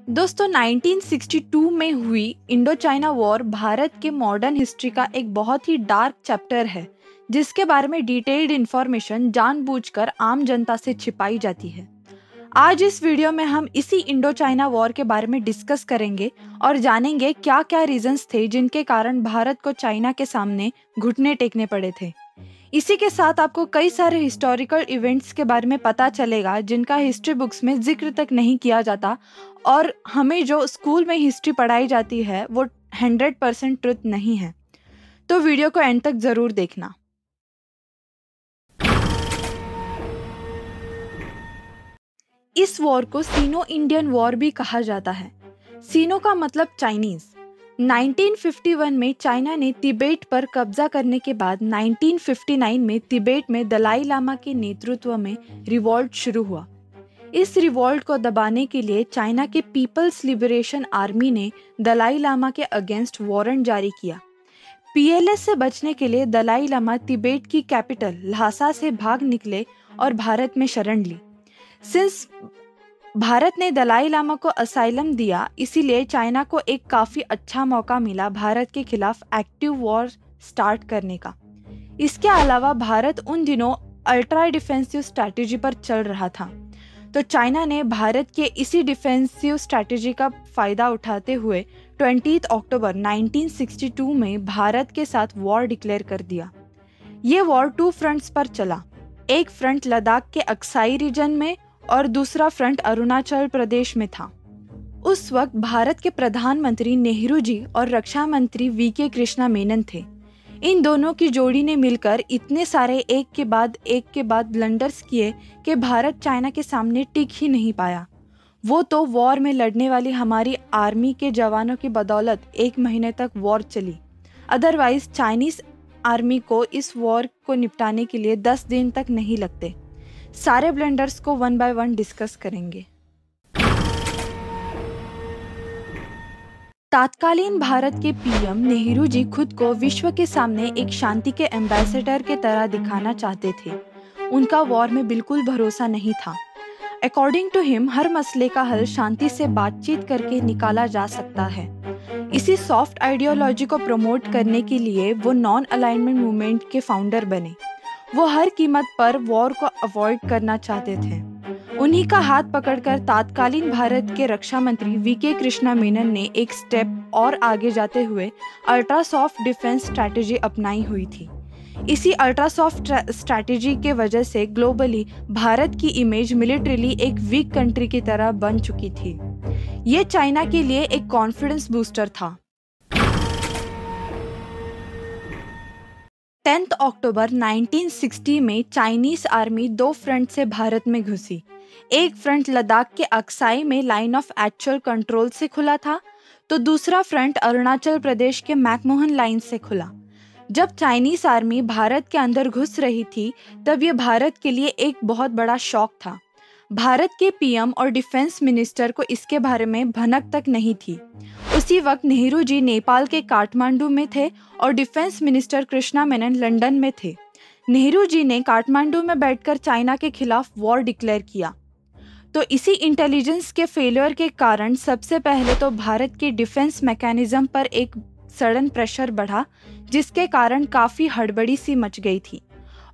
दोस्तों 1962 में हुई इंडो चाइना वॉर भारत के मॉडर्न हिस्ट्री का एक बहुत ही डार्क चैप्टर है, जिसके बारे में डिटेल्ड इंफॉर्मेशन जानबूझकर आम जनता से छिपाई जाती है। आज इस वीडियो में हम इसी इंडो चाइना वॉर के बारे में डिस्कस करेंगे और जानेंगे क्या क्या रीजंस थे जिनके कारण भारत को चाइना के सामने घुटने टेकने पड़े थे। इसी के साथ आपको कई सारे हिस्टोरिकल इवेंट्स के बारे में पता चलेगा जिनका हिस्ट्री बुक्स में जिक्र तक नहीं किया जाता और हमें जो स्कूल में हिस्ट्री पढ़ाई जाती है वो 100% ट्रुथ नहीं है। तो वीडियो को एंड तक जरूर देखना। इस वॉर को सीनो इंडियन वॉर भी कहा जाता है। सीनो का मतलब चाइनीज। 1951 में चाइना ने तिब्बत पर कब्जा करने के बाद 1959 में तिब्बत में दलाई लामा के नेतृत्व में रिवॉल्ट शुरू हुआ। इस रिवॉल्ट को दबाने के लिए चाइना के पीपल्स लिबरेशन आर्मी ने दलाई लामा के अगेंस्ट वारंट जारी किया। पीएलएस से बचने के लिए दलाई लामा तिब्बत की कैपिटल ल्हासा से भाग निकले और भारत में शरण ली। सिंस भारत ने दलाई लामा को असाइलम दिया, इसीलिए चाइना को एक काफी अच्छा मौका मिला भारत के खिलाफ एक्टिव वॉर स्टार्ट करने का। इसके अलावा भारत उन दिनों अल्ट्रा डिफेंसिव स्ट्रैटेजी पर चल रहा था, तो चाइना ने भारत के इसी डिफेंसिव स्ट्रैटेजी का फायदा उठाते हुए 20 अक्टूबर 1962 में भारत के साथ वॉर डिक्लेयर कर दिया। ये वॉर 2 फ्रंट्स पर चला। एक फ्रंट लद्दाख के अक्साई रीजन में और दूसरा फ्रंट अरुणाचल प्रदेश में था। उस वक्त भारत के प्रधानमंत्री नेहरू जी और रक्षा मंत्री वीके कृष्णा मेनन थे। इन दोनों की जोड़ी ने मिलकर इतने सारे एक के बाद ब्लंडर्स किए कि भारत चाइना के सामने टिक ही नहीं पाया। वो तो वॉर में लड़ने वाली हमारी आर्मी के जवानों की बदौलत 1 महीने तक वॉर चली। अदरवाइज चाइनीज आर्मी को इस वॉर को निपटाने के लिए 10 दिन तक नहीं लगते। सारे ब्लंडर्स को 1 बाय 1 डिस्कस करेंगे। तत्कालीन भारत के पीएम नेहरू जी खुद को विश्व के सामने एक शांति के एम्बेसडर के तरह दिखाना चाहते थे। उनका वॉर में बिल्कुल भरोसा नहीं था। अकॉर्डिंग टू हिम हर मसले का हल शांति से बातचीत करके निकाला जा सकता है। इसी सॉफ्ट आइडियोलॉजी को प्रमोट करने के लिए वो नॉन अलाइनमेंट मूवमेंट के फाउंडर बने। वो हर कीमत पर वॉर को अवॉइड करना चाहते थे। उन्हीं का हाथ पकड़कर तत्कालीन भारत के रक्षा मंत्री वीके कृष्णा मेनन ने एक स्टेप और आगे जाते हुए अल्ट्रा सॉफ्ट डिफेंस स्ट्रैटेजी अपनाई हुई थी। इसी अल्ट्रा सॉफ्ट स्ट्रैटेजी के वजह से ग्लोबली भारत की इमेज मिलिट्रीली एक वीक कंट्री की तरह बन चुकी थी। ये चाइना के लिए एक कॉन्फिडेंस बूस्टर था। 10 अक्टूबर 1960 में चाइनीज आर्मी 2 फ्रंट से भारत में घुसी। एक फ्रंट लद्दाख के अक्साई में लाइन ऑफ एक्चुअल कंट्रोल से खुला था, तो दूसरा फ्रंट अरुणाचल प्रदेश के मैकमोहन लाइन से खुला। जब चाइनीज आर्मी भारत के अंदर घुस रही थी, तब ये भारत के लिए एक बहुत बड़ा शॉक था। भारत के पीएम और डिफेंस मिनिस्टर को इसके बारे में भनक तक नहीं थी। उसी वक्त नेहरू जी नेपाल के काठमांडू में थे और defence minister Krishna Menon London में थे। नेहरू जी ने काठमांडू में बैठकर चाइना के खिलाफ वॉर डिक्लेयर किया। तो इसी इंटेलिजेंस के फेलियर के कारण सबसे पहले तो भारत के डिफेंस मैकेनिज्म पर एक सडन प्रेशर बढ़ा, जिसके कारण काफ़ी हड़बड़ी सी मच गई थी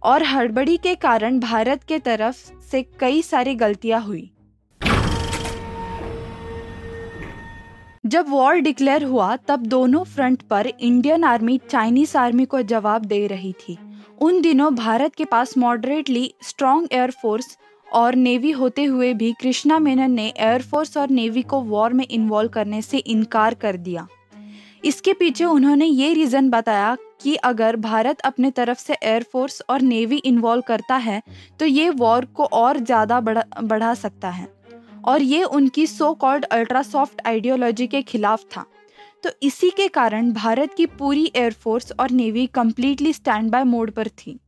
और हड़बड़ी के कारण भारत के तरफ से कई सारी गलतियां हुई। जब वॉर डिक्लेयर हुआ तब दोनों फ्रंट पर इंडियन आर्मी चाइनीज आर्मी को जवाब दे रही थी। उन दिनों भारत के पास मॉडरेटली स्ट्रॉन्ग एयरफोर्स और नेवी होते हुए भी कृष्णा मेनन ने एयरफोर्स और नेवी को वॉर में इन्वॉल्व करने से इनकार कर दिया। इसके पीछे उन्होंने ये रीज़न बताया कि अगर भारत अपने तरफ से एयरफोर्स और नेवी इन्वॉल्व करता है तो ये वॉर को और ज़्यादा बढ़ा सकता है, और ये उनकी so called ultra soft ideology के खिलाफ था। तो इसी के कारण भारत की पूरी एयरफोर्स और navy completely stand by mode पर थी।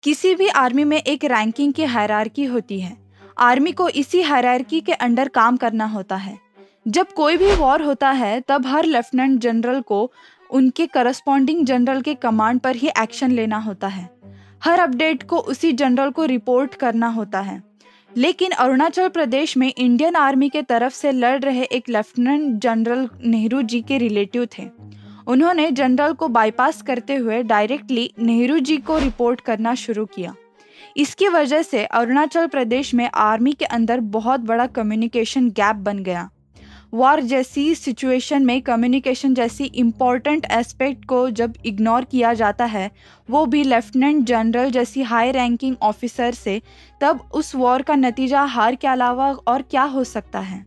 किसी भी आर्मी में एक रैंकिंग की हायरार्की होती है। आर्मी को इसी हायरार्की के अंडर काम करना होता है। जब कोई भी वॉर होता है तब हर लेफ्टिनेंट जनरल को उनके करस्पॉन्डिंग जनरल के कमांड पर ही एक्शन लेना होता है। हर अपडेट को उसी जनरल को रिपोर्ट करना होता है। लेकिन अरुणाचल प्रदेश में इंडियन आर्मी के तरफ से लड़ रहे एक लेफ्टिनेंट जनरल नेहरू जी के रिलेटिव थे। उन्होंने जनरल को बाईपास करते हुए डायरेक्टली नेहरू जी को रिपोर्ट करना शुरू किया। इसकी वजह से अरुणाचल प्रदेश में आर्मी के अंदर बहुत बड़ा कम्युनिकेशन गैप बन गया। वॉर जैसी सिचुएशन में कम्युनिकेशन जैसी इम्पोर्टेंट एस्पेक्ट को जब इग्नोर किया जाता है, वो भी लेफ्टिनेंट जनरल जैसी हाई रैंकिंग ऑफिसर से, तब उस वॉर का नतीजा हार के अलावा और क्या हो सकता है।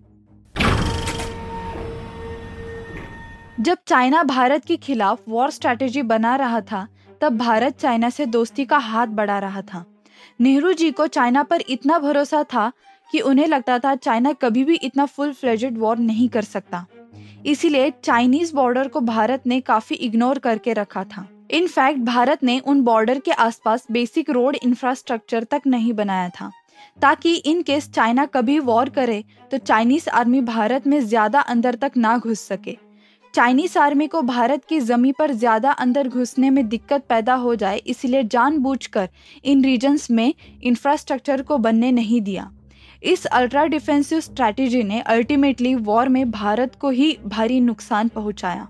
जब चाइना भारत के खिलाफ वॉर स्ट्रैटेजी बना रहा था, तब भारत चाइना से दोस्ती का हाथ बढ़ा रहा था। नेहरू जी को चाइना पर इतना भरोसा था कि उन्हें लगता था चाइना कभी भी इतना फुल फ्लेजेड वॉर नहीं कर सकता। इसीलिए चाइनीज बॉर्डर को भारत ने काफी इग्नोर करके रखा था। इनफैक्ट भारत ने उन बॉर्डर के आसपास बेसिक रोड इंफ्रास्ट्रक्चर तक नहीं बनाया था, ताकि इन केस चाइना कभी वॉर करे तो चाइनीज आर्मी भारत में ज्यादा अंदर तक ना घुस सके। चाइनीज आर्मी को भारत की जमीन पर ज्यादा अंदर घुसने में दिक्कत पैदा हो जाए, इसलिए जानबूझकर इन रीजन्स में इंफ्रास्ट्रक्चर को बनने नहीं दिया। इस अल्ट्रा डिफेंसिव स्ट्रैटेजी ने अल्टीमेटली वॉर में भारत को ही भारी नुकसान पहुंचाया।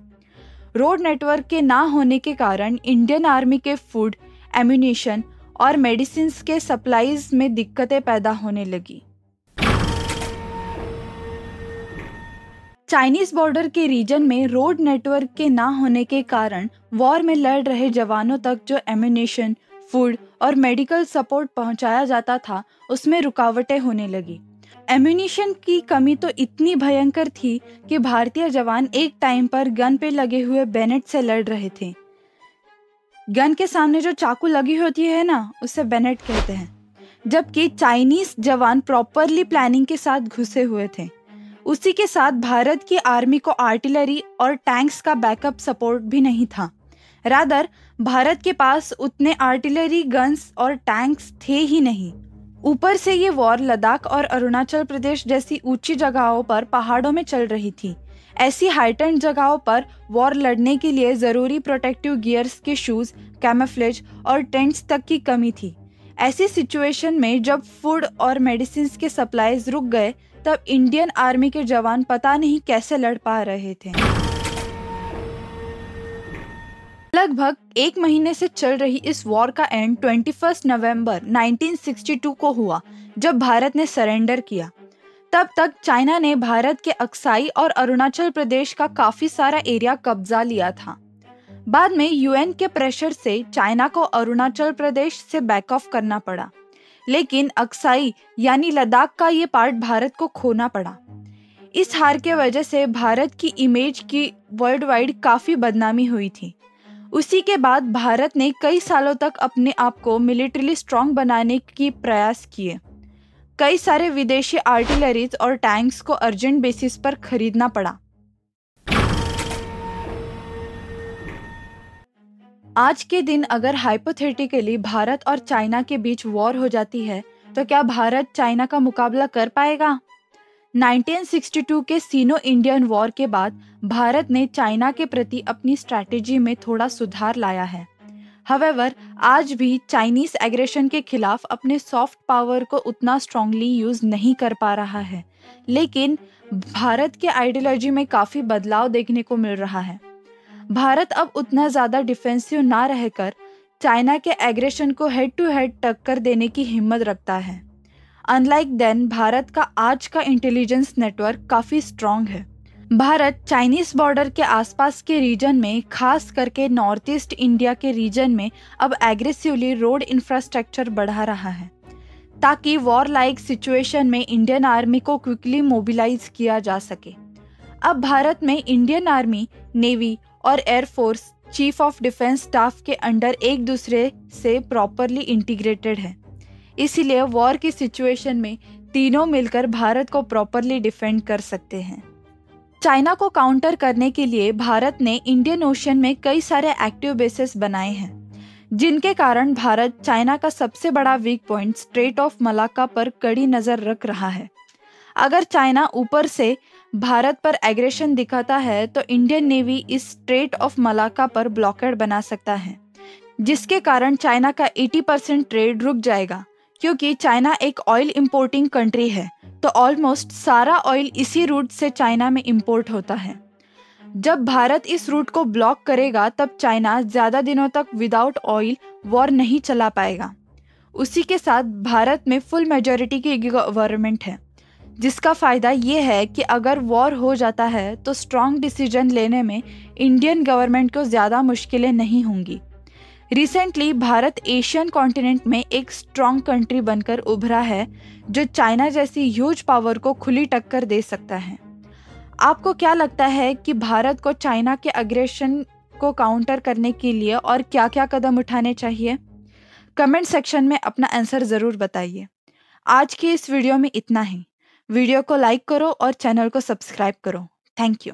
रोड नेटवर्क के ना होने के कारण इंडियन आर्मी के फूड, एम्यूनिशन और मेडिसिन के सप्लाईज में दिक्कतें पैदा होने लगी। चाइनीज बॉर्डर के रीजन में रोड नेटवर्क के ना होने के कारण वॉर में लड़ रहे जवानों तक जो एम्यूनिशन, फूड और मेडिकल सपोर्ट पहुंचाया जाता था, उसमें रुकावटें होने लगी। एम्यूनिशन की कमी तो इतनी भयंकर थी कि भारतीय जवान एक टाइम पर गन पे लगे हुए बेनेट से लड़ रहे थे। गन के सामने जो चाकू लगी होती है ना, उसे बेनेट कहते हैं। जबकि चाइनीज जवान प्रॉपरली प्लानिंग के साथ घुसे हुए थे। उसी के साथ भारत की आर्मी को आर्टिलरी और टैंक्स का बैकअप सपोर्ट भी नहीं था। रादर भारत के पास उतने आर्टिलरी, गन्स और टैंक्स थे ही नहीं। ऊपर से ये वॉर लद्दाख और अरुणाचल प्रदेश जैसी ऊंची जगहों पर पहाड़ों में चल रही थी। ऐसी हाइटेंड जगहों पर वॉर लड़ने के लिए जरूरी प्रोटेक्टिव गियर्स के शूज, कैमोफ्लेज और टेंट्स तक की कमी थी। ऐसी सिचुएशन में जब फूड और मेडिसिन के सप्लाईज रुक गए, तब इंडियन आर्मी के जवान पता नहीं कैसे लड़ पा रहे थे। लगभग एक महीने से चल रही इस वॉर का एंड 21 नवंबर 1962 को हुआ, जब भारत ने सरेंडर किया। तब तक चाइना ने भारत के अक्साई और अरुणाचल प्रदेश का काफी सारा एरिया कब्जा लिया था। बाद में यूएन के प्रेशर से चाइना को अरुणाचल प्रदेश से बैक ऑफ करना पड़ा, लेकिन अक्साई यानी लद्दाख का ये पार्ट भारत को खोना पड़ा। इस हार के वजह से भारत की इमेज की वर्ल्ड वाइड काफी बदनामी हुई थी। उसी के बाद भारत ने कई सालों तक अपने आप को मिलिट्रीली स्ट्रांग बनाने की प्रयास किए। कई सारे विदेशी आर्टिलरीज और टैंक्स को अर्जेंट बेसिस पर खरीदना पड़ा। आज के दिन अगर हाइपोथेटिकली भारत और चाइना के बीच वॉर हो जाती है, तो क्या भारत चाइना का मुकाबला कर पाएगा? 1962 के सीनो इंडियन वॉर के बाद भारत ने चाइना के प्रति अपनी स्ट्रैटेजी में थोड़ा सुधार लाया है। हावेवर, आज भी चाइनीज एग्रेशन के खिलाफ अपने सॉफ्ट पावर को उतना स्ट्रांगली यूज नहीं कर पा रहा है, लेकिन भारत के आइडियोलॉजी में काफी बदलाव देखने को मिल रहा है। भारत अब उतना ज्यादा डिफेंसिव ना रहकर चाइना के एग्रेशन को हेड टू हेड टक्कर देने की हिम्मत रखता है। अनलाइक देन, भारत का आज का इंटेलिजेंस नेटवर्क काफी स्ट्रांग है। भारत चाइनीज बॉर्डर के आसपास के रीजन में, खास करके नॉर्थ ईस्ट इंडिया के रीजन में, अब एग्रेसिवली रोड इंफ्रास्ट्रक्चर बढ़ा रहा है, ताकि वॉर लाइक सिचुएशन में इंडियन आर्मी को क्विकली मोबिलाइज किया जा सके। अब भारत में इंडियन आर्मी, नेवी और air force chief of defence staff के अंडर एक दूसरे से प्रॉपरली इंटीग्रेटेड है। इसीलिए वॉर की सिचुएशन में तीनों मिलकर भारत को प्रॉपरली डिफेंड कर सकते हैं। चाइना को काउंटर करने के लिए भारत ने इंडियन ओशन में कई सारे एक्टिव बेसेस बनाए हैं, जिनके कारण भारत चाइना का सबसे बड़ा weak point straight of Malacca पर कड़ी नजर रख रहा है। अगर चाइना ऊपर से भारत पर एग्रेशन दिखाता है, तो इंडियन नेवी इस स्ट्रेट ऑफ मलाक्का पर ब्लॉकेड बना सकता है, जिसके कारण चाइना का 80% ट्रेड रुक जाएगा, क्योंकि चाइना एक ऑयल इंपोर्टिंग कंट्री है, तो ऑलमोस्ट सारा ऑयल इसी रूट से चाइना में इंपोर्ट होता है। जब भारत इस रूट को ब्लॉक करेगा तब चाइना ज़्यादा दिनों तक विदाउट ऑयल वॉर नहीं चला पाएगा। उसी के साथ भारत में फुल मेजॉरिटी की गवर्नमेंट है, जिसका फ़ायदा ये है कि अगर वॉर हो जाता है तो स्ट्रॉन्ग डिसीजन लेने में इंडियन गवर्नमेंट को ज़्यादा मुश्किलें नहीं होंगी। रिसेंटली भारत एशियन कॉन्टिनेंट में एक स्ट्रॉन्ग कंट्री बनकर उभरा है, जो चाइना जैसी ह्यूज पावर को खुली टक्कर दे सकता है। आपको क्या लगता है कि भारत को चाइना के अग्रेशन को काउंटर करने के लिए और क्या-क्या कदम उठाने चाहिए? कमेंट सेक्शन में अपना आंसर ज़रूर बताइए। आज की इस वीडियो में इतना ही। वीडियो को लाइक करो और चैनल को सब्सक्राइब करो। Thank you.